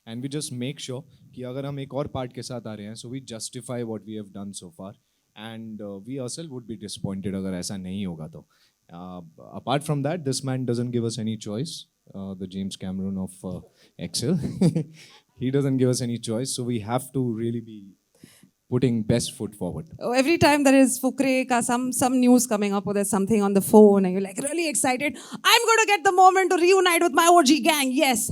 And we just make sure कि अगर हम एक और पार्ट के साथ आ रहे हैं so we justify what we have done so far and we ourselves would be disappointed अगर ऐसा नहीं होगा तो apart from that this man doesn't give us any choice the James Cameron of Excel he doesn't give us any choice so we have to really be putting best foot forward. Every time there is Fukre ka some news coming up or there's something on the phone and you're like really excited. I'm going to get the moment to reunite with my OG gang. Yes.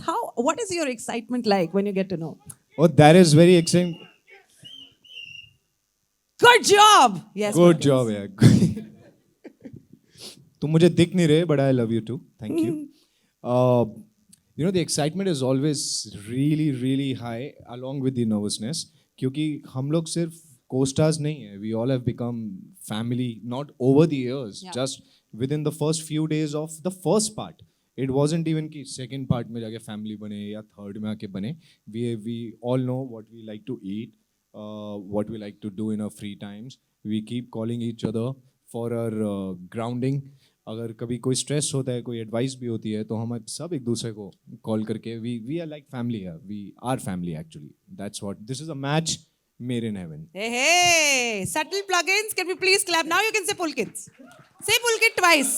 What is your excitement like when you get to know? Oh, that is very exciting. Good job. Yes. Good job, yeah. तुम मुझे दिख नहीं रहे but I love you too. Thank you. You know, the excitement is always really, really high along with the nervousness. क्योंकि हम लोग सिर्फ co-stars नहीं है. We all have become family, not over the years, just within the first few days of the first part. It wasn't even कि second part में जाके family बने या third में आके बने. We all know what we like to eat, what we like to do in our free times. We keep calling each other for our grounding. अगर कभी कोई स्ट्रेस होता है कोई एडवाइस भी होती है तो हम सब एक दूसरे को कॉल करके we are like family we are family actually that's what this is a match made in heaven Hey, subtle plugins. Can we please clap? Now you can say Pulkit. Say Pulkit twice.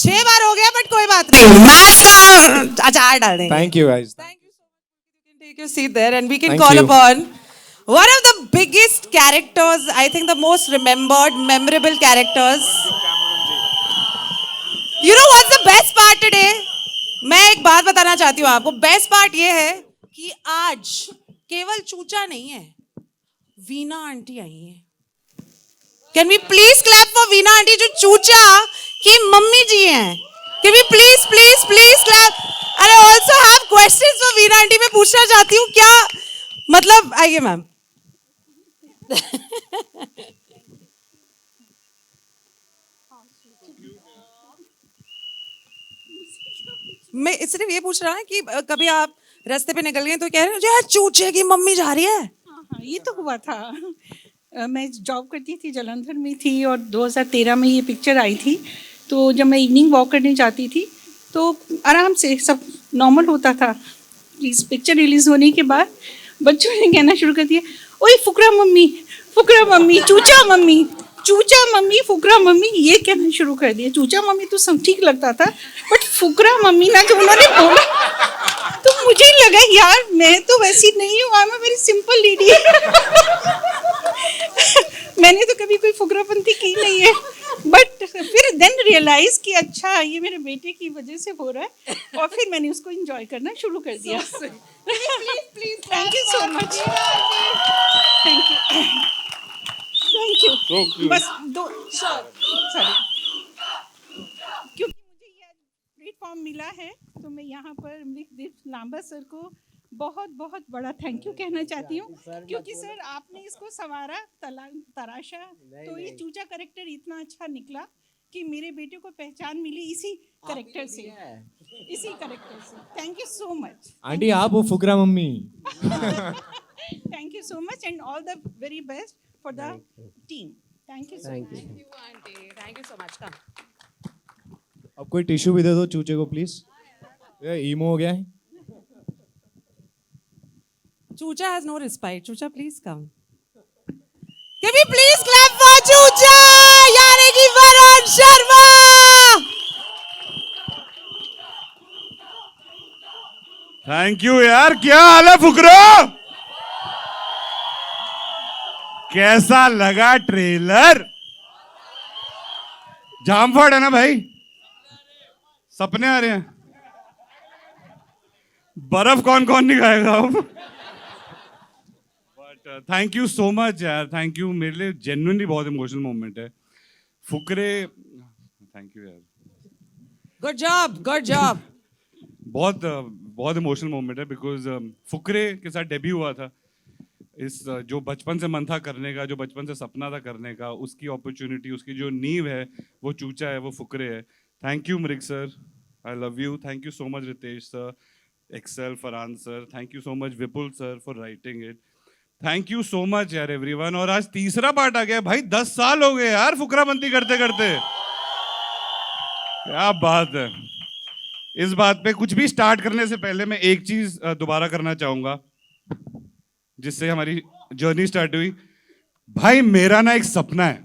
6 बार हो गया but कोई बात नहीं. Match का अचार डाल देंगे. Thank you guys Thank you so much. You can take your seat there and we can Thank call you. upon one of the biggest characters, I think the most remembered, memorable characters. You know what's the best part today? मैं एक बात बताना चाहती हूँ आपको. Best part ये है कि आज केवल चूचा नहीं है, वीना आंटी आई है. Can we please clap for Veena aunty जो चूचा की मम्मी जी हैं. Can we please please please clap. I also have questions for Veena aunty. मैं पूछना चाहती हूँ क्या मतलब. आइए मैम. मैं सिर्फ ये पूछ रहा हूँ कि कभी आप रास्ते पे निकल गए तो कह रहे हो यार चूचे की मम्मी जा रही है. हाँ, ये तो हुआ था. मैं जॉब करती थी, जालंधर में थी और 2013 में ये पिक्चर आई थी. तो जब मैं इवनिंग वॉक करने जाती थी तो आराम से सब नॉर्मल होता था. इस पिक्चर रिलीज़ होने के बाद बच्चों ने कहना शुरू कर दिया, ओए फुकरा मम्मी, चूचा मम्मी, चूचा मम्मी, फुकरा मम्मी, ये कहना शुरू कर दिया. चूचा मम्मी तो सब ठीक लगता था बट फुकरा मम्मी ना जो उन्होंने बोला तो मुझे लगा यार मैं तो वैसी नहीं हूँ. I am a very simple lady. मैंने तो कभी कोई फुकरापंती की नहीं है. बट फिर देन रियलाइज कि अच्छा ये मेरे बेटे की वजह से हो रहा है और फिर मैंने उसको एंजॉय करना शुरू कर दिया. Please thank you so much. Thank you. बस दो सॉरी क्योंकि मुझे ये प्लेटफॉर्म मिला है तो मैं यहाँ पर अमृतदीप लांबा सर को बहुत बहुत बड़ा थैंक यू कहना चाहती हूँ. क्योंकि सर आपने इसको संवारा तराशा तो ये चूचा करेक्टर इतना अच्छा निकला कि मेरे बेटे को पहचान मिली इसी करेक्टर से. Thank you so much aunty आप वो Fukrey mummy. Thank you so much and all the very best for the team. Thank you so much. Thank you so much. अब कोई टिश्यू भी दे दो चूचे को प्लीज. ये ईमो हो गया है. Chucha has no respite. Chucha, please come. Can we please clap for Chucha? यानी कि वरुण शर्मा. थैंक यू यार. क्या हाल है फुकरो? कैसा लगा ट्रेलर? जामफड़ है ना भाई? सपने आ रहे हैं. बर्फ कौन कौन नहीं खाएगा अब? थैंक यू सो मच यार. Thank you. मेरे लिए जेन्युइनली बहुत इमोशनल मोमेंट है. फुकरे थैंक यू यार. Good job. Good job. बहुत इमोशनल मोमेंट है बिकॉज फुकरे के साथ डेब्यू हुआ था. इस जो बचपन से मन था करने का, जो बचपन से सपना था करने का, उसकी अपॉर्चुनिटी, उसकी जो नींव है वो चूचा है, वो फुकरे है. Thank you Mrig sir. I love you. Thank you so much Ritesh sir, Excel, Farhan sir. Thank you so much Vipul sir for writing it. Thank you so much यार एवरीवन. और आज तीसरा पार्ट आ गया भाई. 10 साल हो गए यार फुकराबंदी करते करते. क्या बात है. इस बात पे कुछ भी स्टार्ट करने से पहले मैं एक चीज दोबारा करना चाहूंगा जिससे हमारी जर्नी स्टार्ट हुई। भाई मेरा ना एक सपना है,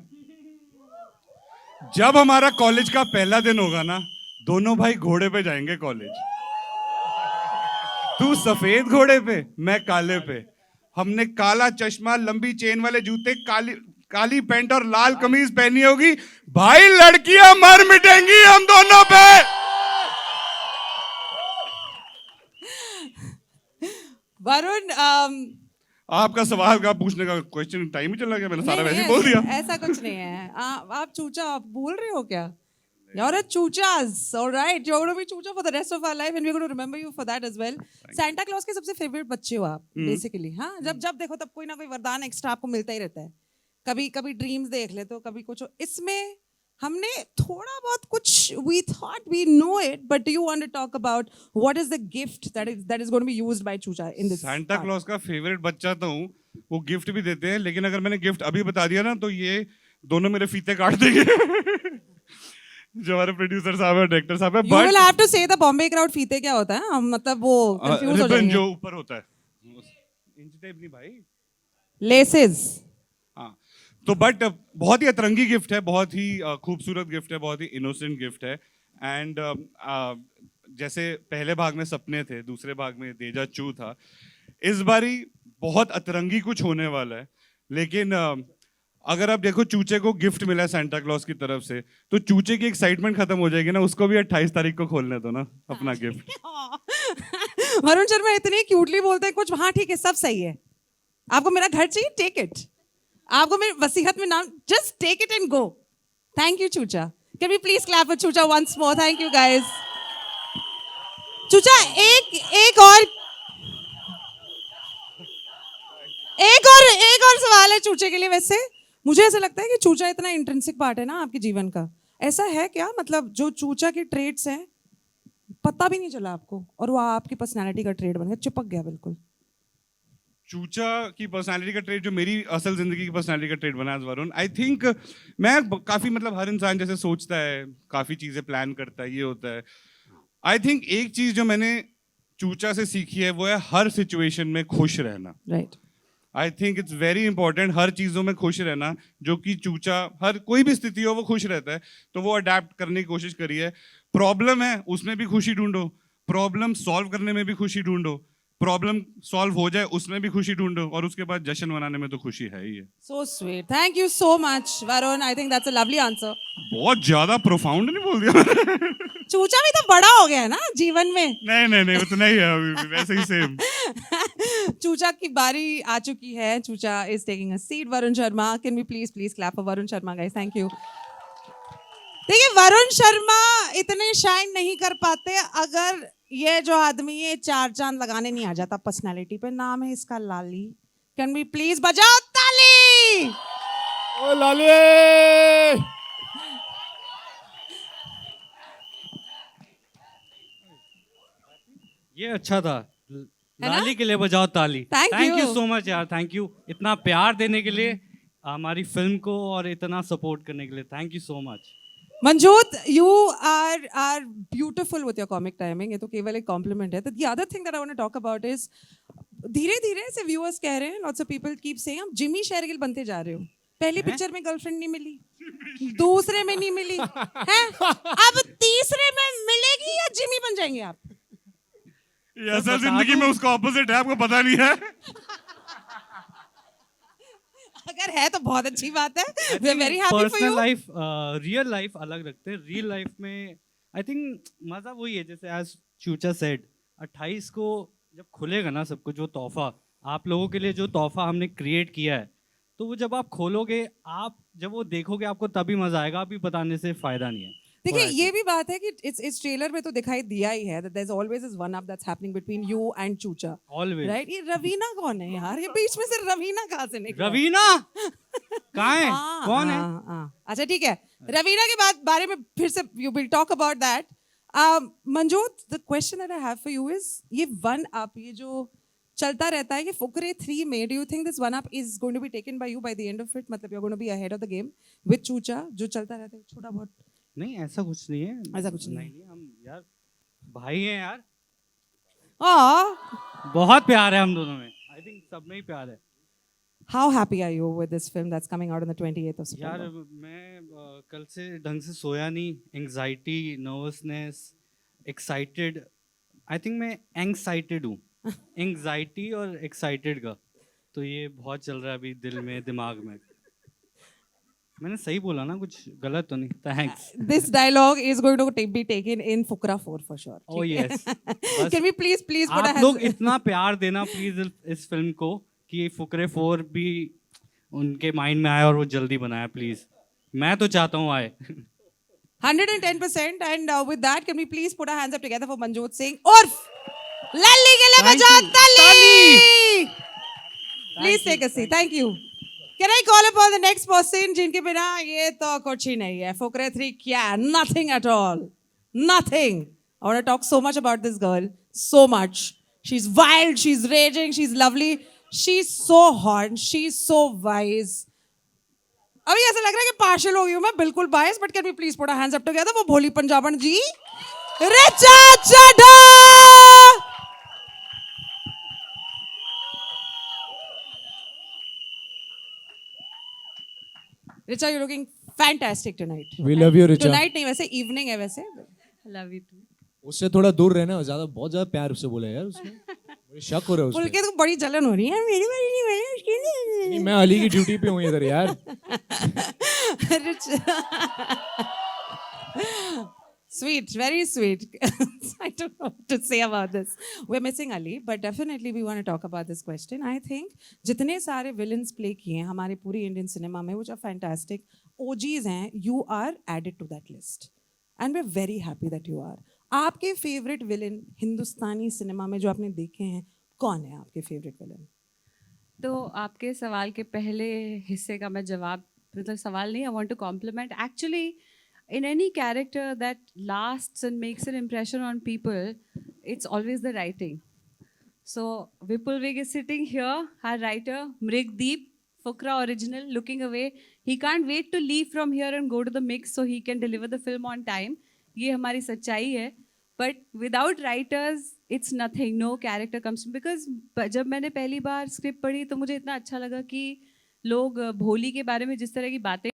जब हमारा कॉलेज का पहला दिन होगा ना, दोनों भाई घोड़े पे जाएंगे कॉलेज। तू सफेद घोड़े पे, मैं काले पे। हमने काला चश्मा, लंबी चेन वाले जूते, काली पैंट और लाल कमीज पहनी होगी। भाई लड़कियां मर मिटेंगी हम दोनों पे। वरुण आपका सवाल का पूछने का क्वेश्चन टाइम ही चला गया, मैंने सारा वैसे ही बोल दिया। ऐसा कुछ नहीं है। आप चूचा आप बोल रहे हो क्या? You're a choochas, all right. You're going to be choocha for the rest of our life, and we're going to remember you for that as well. Santa Claus के सबसे फेवरेट बच्चे हो आप, basically. हाँ, जब देखो तब कोई ना कोई वरदान एक्स्ट्रा आपको मिलता ही रहता है। कभी ड्रीम्स देख ले तो कभी कुछ। इसमें हमने थोड़ा बहुत कुछ, we thought we know it, but do you want to talk about what is the gift that is going to be used by Chucha in this? Santa Claus का फेवरेट बच्चा तो हूँ, वो गिफ्ट भी देते हैं, लेकिन अगर मैंने गिफ्ट अभी बता दिया ना तो ये दोनों मेरे फीते काट देंगे। जो हमारे प्रोड्यूसर साहब है, डायरेक्टर साहब है। You will have to say the Bombay crowd फीते क्या होता है? हम मतलब वो कंफ्यूज हो जाएंगे। जो ऊपर होता है, इंच टेप नहीं भाई, लेसेस। हाँ, तो बट बहुत ही अतरंगी गिफ्ट है, बहुत ही खूबसूरत गिफ्ट है, बहुत ही इनोसेंट गिफ्ट है। एंड जैसे पहले भाग में सपने थे, दूसरे भाग में देजा चू था, इस बारी बहुत अतरंगी कुछ होने वाला है। लेकिन अगर आप देखो, चूचे को गिफ्ट मिला है सेंटा क्लॉज की तरफ से, तो चूचे की एक्साइटमेंट खत्म हो जाएगी ना, उसको भी 28 तारीख को खोलने दो ना अपना गिफ्ट। वरुण शर्मा इतने क्यूटली बोलते हैं कुछ। हाँ ठीक है, सब सही है। आपको मेरा घर चाहिए, टेक इट। आपको मेरे वसीयत में नाम, just take it and go. Thank you Choocha. Can we please clap for Choocha once more? Thank you guys. Choocha एक और सवाल है चूचे के लिए। वैसे मुझे ऐसा लगता है कि चूचा इतना इंट्रिंसिक पार्ट है ना आपके जीवन का। ऐसा है क्या, मतलब जो चूचा के ट्रेड्स हैं पता भी नहीं चला आपको और वो आपकी पर्सनालिटी का ट्रेड बन गया, चिपक गया बिल्कुल? चूचा की पर्सनालिटी का ट्रेड जो मेरी असल जिंदगी की पर्सनालिटी का ट्रेड बना है वरुण, आई थिंक मैं काफी, मतलब हर इंसान जैसे सोचता है, काफी चीजें प्लान करता है, ये होता है। आई थिंक एक चीज जो मैंने चूचा से सीखी है वो है हर सिचुएशन में खुश रहना। Right. I think it's very important हर चीज़ों में खुश रहना, जो कि चूचा हर कोई भी स्थिति हो वो खुश रहता है, तो वो अडेप्ट करने की कोशिश करी है। प्रॉब्लम है उसमें भी खुशी ढूंढो, प्रॉब्लम सॉल्व करने में भी खुशी ढूंढो, प्रॉब्लम सॉल्व हो जाए उसमें भी खुशी ढूंढो, और उसके बाद जश्न मनाने में तो खुशी है ही है। So sweet. Thank you so much, Varun. I think that's a lovely answer. बहुत ज्यादा प्रोफाउंड नहीं बोल दिया? चूचा भी तो बड़ा हो गया है ना जीवन में। नहीं उतना ही है अभी भी, वैसे ही सेम। चूचा की बारी आ चुकी है। चूचा is taking a seat. Varun Sharma, can we please clap for Varun Sharma guys? Thank you. देखिए, वरुण शर्मा इतने शाइन नहीं कर पाते अगर ये जो आदमी ये 4 चांद लगाने नहीं आ जाता पर्सनालिटी पे। नाम है इसका लाली। कैन वी प्लीज बजाओ ताली? ओ लाली! ये अच्छा था, लाली के लिए बजाओ ताली। Thank thank you you. So much यार, थैंक यू इतना प्यार देने के लिए हमारी फिल्म को और इतना सपोर्ट करने के लिए। Thank you so much. Manjot, you are beautiful with your comic timing. ये तो केवल एक compliment है. The other thing that I want to talk about is धीरे-धीरे से viewers कह रहे हैं, lots of people keep saying आप जिमी शेरगिल बनते जा रहे हो। पहली पिक्चर में गर्लफ्रेंड नहीं मिली, दूसरे में नहीं मिली, हैं? अब तीसरे में मिलेगी या जिमी बन जाएंगे आप? ये असल जिंदगी में उसका ऑपोजिट है, आपको पता नहीं है? अगर है तो बहुत अच्छी बात है। We are very happy for personal you. Life, real life अलग रखते हैं। रियल लाइफ में आई थिंक मजा वही है, जैसे एज चूचा सेड, 28 को जब खुलेगा ना सब कुछ, जो तोहफा आप लोगों के लिए, जो तोहफा हमने क्रिएट किया है, तो वो जब आप खोलोगे, आप जब वो देखोगे, आपको तभी मजा आएगा। अभी बताने से फायदा नहीं है। देखिए, ये भी बात है कि इस ट्रेलर में तो दिखाई दिया ही है that there's always this one up that's happening between you and चूचा, Always. right? ये रवीना कौन है यार? ये बीच में से रवीना कहाँ से निकला? रवीना कहाँ है? कौन है? अच्छा ठीक है, रवीना के बारे में फिर से you will talk about that. Manjot, the question that I have for you is ये one up, ये जो चलता रहता है, ये फुकरे 3 में, do you think this one up is going to be taken by you by the end of it? मतलब you're going to be ahead of the game with चूचा, जो चलता रहता है छोटा बहुत? नहीं, ऐसा कुछ नहीं है। ऐसा कुछ नहीं है। हम यार भाई हैं यार, Oh, बहुत प्यार है हम दोनों में, आई थिंक सब में ही प्यार है। how happy are you with this film that's coming out on the 28th of यार September? मैं कल से ढंग से सोया नहीं, anxiety, nervousness, excited, I think मैं एंग्जाइटेड हूँ, एंग्जाइटी और एक्साइटेड का, तो ये बहुत चल रहा है अभी दिल में, दिमाग में। मैंने सही बोला ना, कुछ गलत तो नहीं? Thanks. This dialogue is going to be taken in Fukra 4 for sure. Oh yes. बस Can we please put a आप लोग hands? इतना प्यार देना प्लीज इस फिल्म को कि फुकरे 4 भी उनके माइंड में आए और वो जल्दी बनाए प्लीज, मैं तो चाहता हूँ आए। 110%. And with that, can we please put our hands up together for Manjot Singh? Urf! Lalli ke liye Thank bajaओ you. ताली! Please you, take a seat. Thank you. Can I call upon the next person जिनके बिना ये तो कुछ ही नहीं है? Fukre 3 क्या? Nothing at all. Nothing. I want to talk so much about this girl. So much. She's wild. She's raging. She's lovely. She's so hot. She's so wise. अभी ऐसा लग रहा है कि पार्शल हो गई हूँ मैं, बिल्कुल bias, but can we please put our hands up together वो Bholi Punjaban ji, Richa Chadha. Richa, you looking fantastic tonight. We love you, Richa. Tonight नहीं, वैसे इवनिंग है वैसे। Love you too. उससे थोड़ा दूर रहना, ज्यादा बहुत ज्यादा प्यार उससे बोला यार उसने, मुझे शक हो रहा है बोल उसमें। के तो बड़ी जलन हो रही है, मेरी बारी नहीं बनी उसकी नहीं, मैं अली की ड्यूटी पे हूँ इधर यार। Sweet, very sweet. I don't know what to say about this. We're missing Ali, but definitely we want to talk about this question. I think जितने सारे villains play किए हैं हमारे पूरी Indian cinema में, which are fantastic, OGs हैं, you are added to that list. And we're very happy that you are. आपके favorite villain हिंदुस्तानी cinema में जो आपने देखे हैं, कौन है आपके favorite villain? तो आपके सवाल के पहले हिस्से का मैं जवाब, मतलब सवाल नहीं, I want to compliment actually in any character that lasts and makes an impression on people, it's always the writing. So Vipul Vig is sitting here, her writer Mrigdeep, Fukra original, looking away. He can't wait to leave from here and go to the mix so he can deliver the film on time. ये हमारी सच्चाई है. But without writers, it's nothing. No character comes. Because जब मैंने पहली बार script पढ़ी तो मुझे इतना अच्छा लगा कि लोग भोली के बारे में जिस तरह की बातें